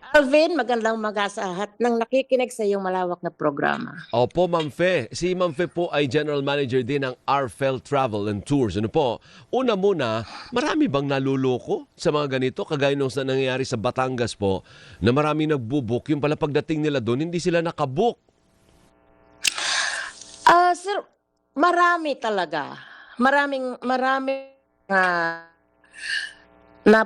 Alvin, magandang umaga sa lahat ng nakikinig sa iyong malawak na programa. Opo, Ma'am Fe. Si Ma'am Fe po ay General Manager din ng Arfel Travel and Tours. Ano po? Una muna, marami bang naluloko sa mga ganito? Kagaya nung sa nangyayari sa Batangas po, na marami nagbubook. Yung pala pagdating nila doon, hindi sila nakabook. Sir, marami talaga. Marami na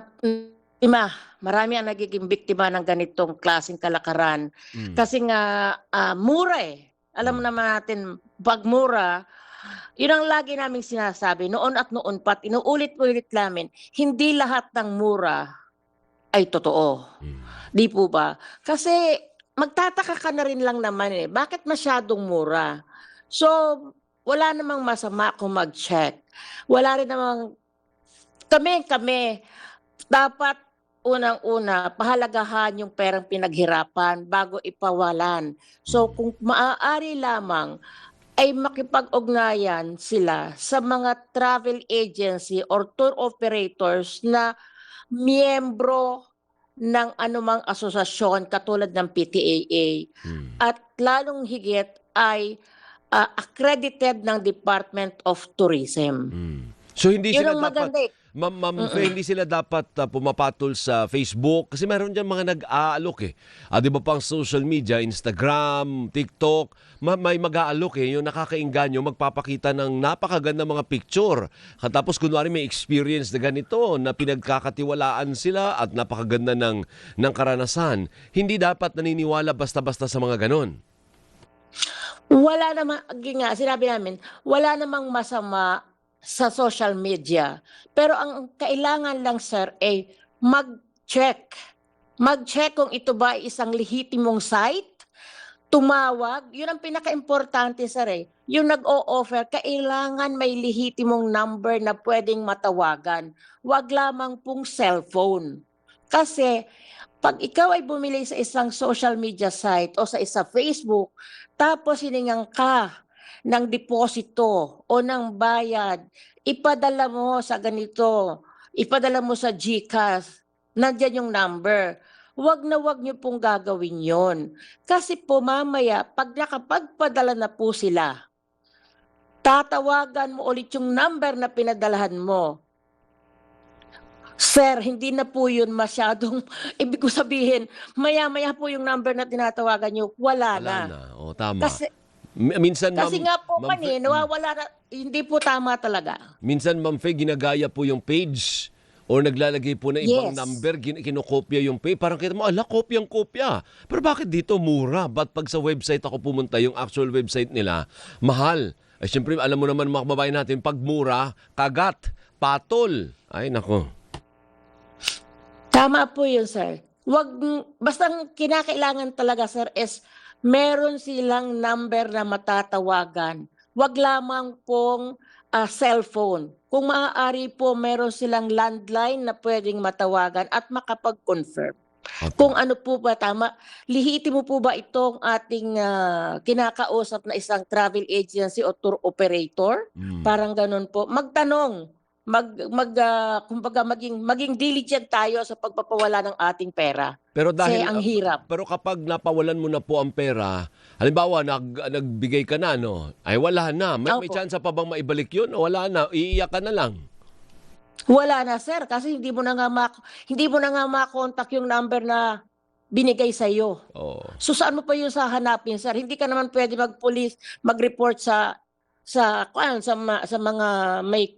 biktima. Marami ang nagiging biktima ng ganitong klaseng kalakaran. Kasi nga, mura eh. Alam naman natin, pag mura, yun ang lagi naming sinasabi, noon at noon pat, inuulit-ulit namin, hindi lahat ng mura ay totoo. Di po ba? Kasi magtataka ka na rin lang naman eh, bakit masyadong mura? So, wala namang masama kung mag-check. Wala rin namang, kami, dapat unang-una, pahalagahan yung perang pinaghirapan bago ipawalan. So, kung maaari lamang, ay makipag-ugnayan sila sa mga travel agency or tour operators na miyembro ng anumang asosasyon katulad ng PTAA at lalong higit ay accredited ng Department of Tourism. So hindi Yun sila ang dapat, maganda eh. Ma'am Fe, hindi sila dapat pumapatol sa Facebook kasi meron dyan mga nag-aalok eh. Di ba pang social media, Instagram, TikTok, may mag-aalok eh. Yung nakakainganyo, magpapakita ng napakaganda mga picture. Tapos kunwari may experience na ganito na pinagkakatiwalaan sila at napakaganda ng karanasan. Hindi dapat naniniwala basta-basta sa mga ganon. Wala namang, sinabi namin, wala namang masama sa social media. Pero ang kailangan lang, sir, ay mag-check. Mag-check kung ito ba ay isang lehitimong site, tumawag. Yun ang pinaka-importante, sir, eh. Yung nag-o-offer, kailangan may lehitimong number na pwedeng matawagan. Huwag lamang pong cellphone. Kasi pag ikaw ay bumili sa isang social media site o sa isa Facebook, tapos hiningan ka ng deposito o ng bayad, ipadala mo sa ganito, ipadala mo sa GCash, nandyan yung number. Wag niyo pong gagawin yon. Kasi po mamaya, pag nakapagpadala na po sila, tatawagan mo ulit yung number na pinadalahan mo. Sir, hindi na po yun masyadong, ibig ko sabihin, maya-maya po yung number na tinatawagan nyo, wala Wala na. na. O, tama. Kasi, Minsan, kasi nga po Ma'am Fe, nawawala na, hindi po tama talaga. minsan, Ma'am Fe, ginagaya po yung page or naglalagay po ng ibang Yes. number, kinokopya yung page. Parang kita mo, ala, kopyang-kopya. Pero bakit dito mura? Ba't pag sa website ako pumunta, yung actual website nila, mahal? Ay, syempre, alam mo naman mga kababayan natin, pag mura, kagat, patol. Ay, nako. Tama po yun, sir. Basta ang kinakailangan talaga, sir, is meron silang number na matatawagan. Wag lamang pong cellphone. Kung maaari po, meron silang landline na pwedeng matawagan at makapag-confirm. Kung ano po ba tama, lihitimo po ba itong ating kinakausap na isang travel agency o tour operator? Parang ganun po. Magtanong, kumbaga maging diligent tayo sa pagpapawala ng ating pera. Pero Kasi ang hirap. pero kapag napawalan mo na po ang pera, halimbawa nagbigay ka na, no? Ay wala na. May Opo. chance pa bang maibalik 'yun? O wala na, iiyak ka na lang. Wala na, sir, kasi hindi mo na nga makontak yung number na binigay sa iyo. Oh. So saan mo pa yung hahanapin, sir? Hindi ka naman pwede mag-report sa mga may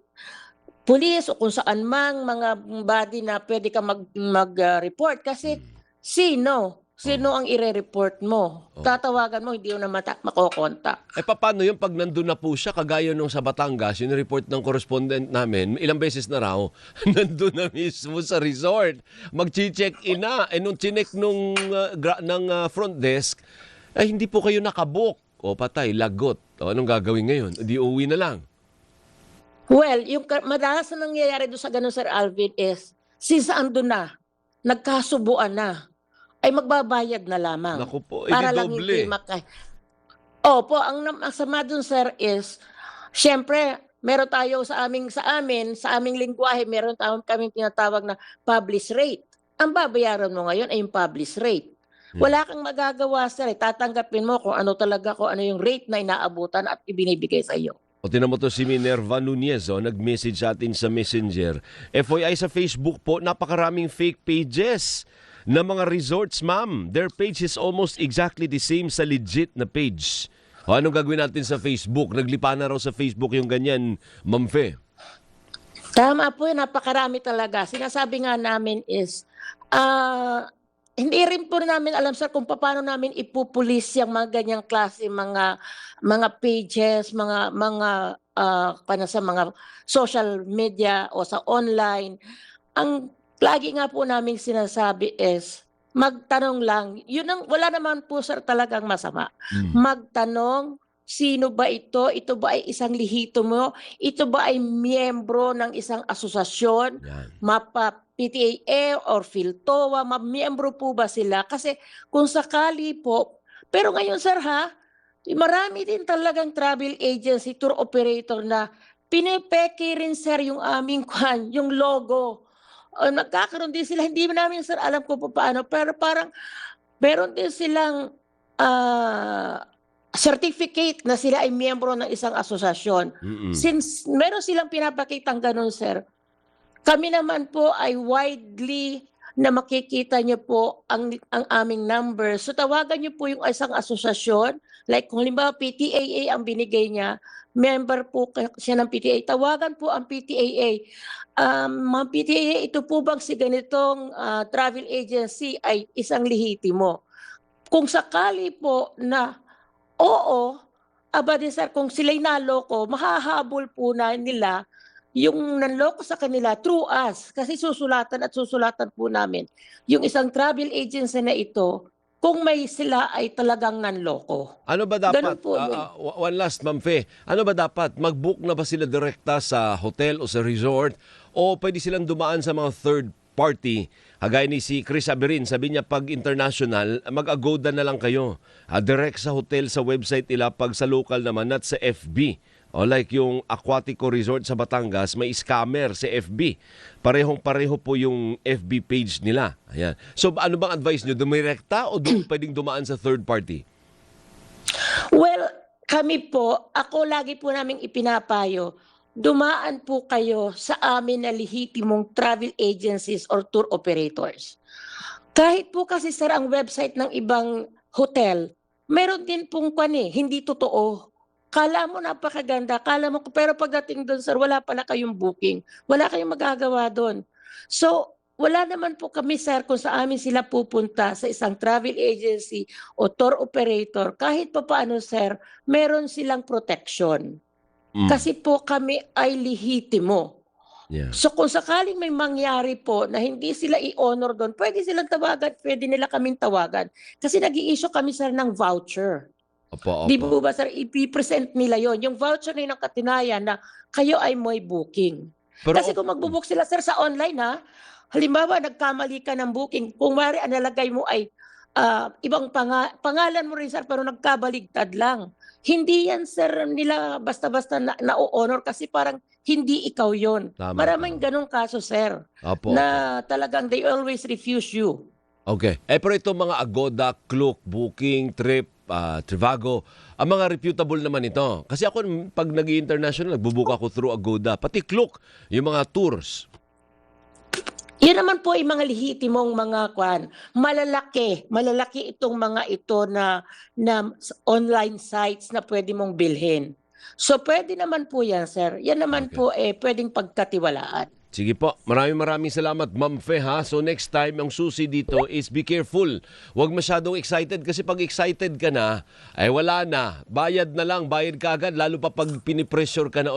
pulis o kung saan mang mga body na pwede ka mag-report kasi sino ang ire-report mo? Tatawagan mo, hindi mo na makokontak. Paano yung pag nandun na po siya, kagaya nung sa Batangas, yung report ng correspondent namin, ilang beses na raw, nandun na mismo sa resort. Mag-check-in na. Nung chinek ng front desk, ay hindi po kayo nakabook. O patay, lagot. O anong gagawin ngayon? Di uwi na lang. Well, yung madalas na nangyayari doon sa ganun, Sir Alvin, is since andun na, nagkasubuan na, ay magbabayad na lamang. Naku po, Para lang doble. hindi Opo, ang sama doon, sir, is syempre meron tayo sa aming lingwahe, meron kaming tinatawag na publish rate. ang babayaran mo ngayon ay yung publish rate. Hmm. Wala kang magagawa, sir. Tatanggapin mo kung ano talaga, kung ano yung rate na inaabutan at ibinibigay sa iyo. O tinan mo to si Minerva Nunez, nag-message sa atin sa Messenger. FYI sa Facebook po, napakaraming fake pages na mga resorts, ma'am. Their page is almost exactly the same sa legit na page. O anong gagawin natin sa Facebook? Naglipa na raw sa Facebook yung ganyan, Ma'am Fe. Tama po yun, napakarami talaga. Sinasabi nga namin is, hindi rin po namin alam, sir, kung paano namin ipupulis yung mga ganyang klase, mga pages, sa mga social media o sa online. Ang lagi nga po naming sinasabi is, magtanong lang. Yun ang, wala naman po, sir, talagang masama. Magtanong, sino ba ito? Ito ba ay isang lihito mo? Ito ba ay miyembro ng isang asosasyon? Yan. Mapa PTAA or PhilToa, miyembro po ba sila? Kasi kung sakali po, pero ngayon, sir, marami din talagang travel agency, tour operator na pinipeke rin, sir, yung aming yung logo. Nagkakaroon din sila, hindi namin, sir, alam ko paano, pero parang meron din silang certificate na sila ay miyembro ng isang asosasyon. Since meron silang pinapakitang ganun, sir, kami naman po ay widely na makikita niyo po ang aming number. So tawagan niyo po yung isang asosasyon, like kung halimbawa PTAA ang binigay niya, member po siya ng PTAA, tawagan po ang PTAA. Mga PTAA, ito po bang si ganitong travel agency ay isang lihitimo? Kung sakali po na oo, aba din, sir, kung sila'y naloko, mahahabol po na nila yung nanloko sa kanila through us. Kasi susulatan po namin yung isang travel agency na ito kung may sila ay talagang nanloko. Ano ba Ganun dapat? po yun. One last, Ma'am Fe. Ano ba dapat? Mag-book na ba sila direkta sa hotel o sa resort? O pwede silang dumaan sa mga third party? Kagaya ni si Chris Aberin, sabi niya pag international, mag-agoda na lang kayo. Direct sa hotel, sa website nila, pag sa local naman, not sa FB. O like yung Aquatico Resort sa Batangas, may scammer sa FB. Parehong-pareho po yung FB page nila. Ayan. So ano bang advice nyo? Dumirekta o pwedeng dumaan sa third party? Well, kami po, ako lagi po naming ipinapayo, dumaan po kayo sa amin na lihitimong travel agencies or tour operators. Kahit po kasi, sir, ang website ng ibang hotel, meron din pong hindi totoo. Kala mo napakaganda, pero pagdating doon, sir, wala pala kayong booking. Wala kayong magagawa doon. So, wala naman po kami, sir, kung sa amin sila pupunta sa isang travel agency o tour operator. Kahit pa paano, sir, meron silang protection. Kasi po kami ay lihitimo. Yeah. So kung sakaling may mangyari po na hindi sila i-honor doon, pwede silang tawagan, pwede nila kaming tawagan. Kasi nag-i-issue kami, sir, ng voucher. Opo. Di po ba, sir, ipipresent nila yon. Yung voucher na yun ang katinayan na kayo ay may booking. Pero, Kasi kung magbubook sila, sir, sa online, halimbawa, nagkamali ka ng booking, kung mari ang nalagay mo ay ibang pangalan mo rin, sir, pero nagkabaligtad lang. Hindi yan, sir, nila basta-basta na-honor kasi parang hindi ikaw yon. Tama, Maraming ganong kaso, sir, Opo. na talagang they always refuse you. Okay. Pero itong mga Agoda, Klook, Booking, Trip, Trivago, ang mga reputable naman ito. Kasi ako, pag nag-international, nagbubook ako through Agoda. Pati Klook, yung mga tours. Yan naman po ay mga lihitimong mga malalaki. Malalaki itong mga ito na online sites na pwede mong bilhin. So pwede naman po yan, sir. Yan naman Okay. po pwedeng pagkatiwalaan. Sige po. Maraming salamat, Ma'am Fe, ha? So next time, ang susi dito is be careful. Huwag masyadong excited kasi pag excited ka na, ay wala na. Bayad na lang, bayad ka agad. Lalo pa pag pinipressure ka na,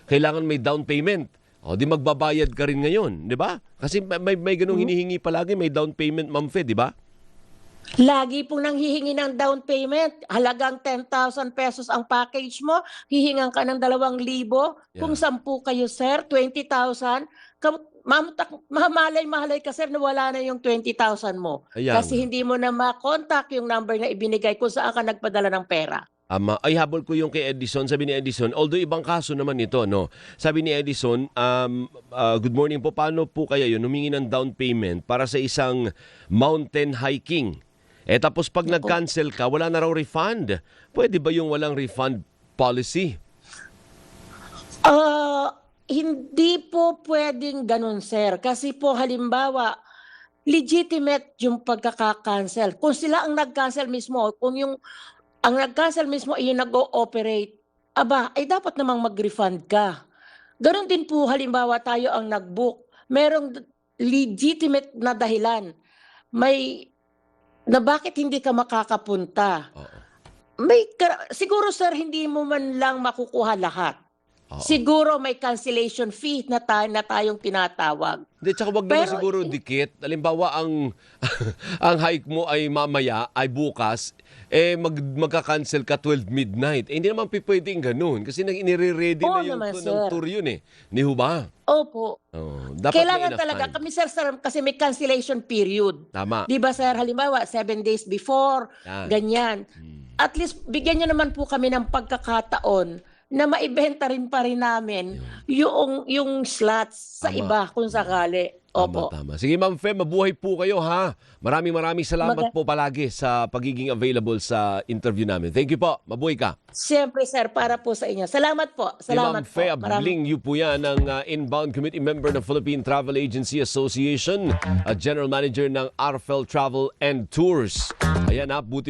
kailangan may down payment. O di magbabayad ka rin ngayon, di ba? Kasi may ganung hinihingi palagi, may down payment, Ma'am Fe, di ba? Lagi pong nanghihingi ng down payment. Halagang 10,000 pesos ang package mo. Hihingan ka ng 2,000. Kung 10 kayo, sir, 20,000. Mahalay ka, sir, na wala na yung 20,000 mo. Ayan. Kasi hindi mo na makontak yung number na ibinigay kung saan ka nagpadala ng pera. Ay, habol ko yung kay Edison. Sabi ni Edison, although ibang kaso naman ito, no? Sabi ni Edison, good morning po, paano po kaya yun? Humingi ng down payment para sa isang mountain hiking. Tapos pag nag-cancel ka, wala na raw refund. Pwede ba yung walang refund policy? Hindi po pwedeng ganun, sir. Kasi po halimbawa, legitimate yung pagkaka-cancel. Kung sila ang nag-cancel mismo, kung yung ang nag-cancel mismo ay yung nag-ooperate, ay dapat namang mag-refund ka. Ganon din po halimbawa tayo ang nag-book. Merong legitimate na dahilan. Na bakit hindi ka makakapunta. Siguro sir, hindi mo man lang makukuha lahat. Siguro may cancellation fee na tayong tinatawag. Hindi, tsaka wag naman siguro dikit. Halimbawa, ang hike mo ay mamaya, ay bukas, magka-cancel ka 12 midnight. Hindi naman pwedeng ganun. Kasi nire-ready na yung naman, ng tour yun eh. Di ho ba? Opo. Dapat Kailangan may enough talaga, time. kami sir, kasi may cancellation period. Tama. Di ba sir, halimbawa 7 days before, Yan. ganyan. At least bigyan nyo naman po kami ng pagkakataon na maibenta rin pa rin namin yung slots sa Tama. iba kung sakali. Opo. Tama. Sige, Ma'am Fe, mabuhay po kayo, ha? Maraming salamat po palagi sa pagiging available sa interview namin. Thank you po. Mabuhay ka. Siyempre sir, para po sa inyo. Salamat po. Si Salamat Ma'am Fe po. Abling, you po yan ang Inbound Committee Member ng Philippine Travel Agency Association at General Manager ng Arfel Travel and Tours. Ayan, buti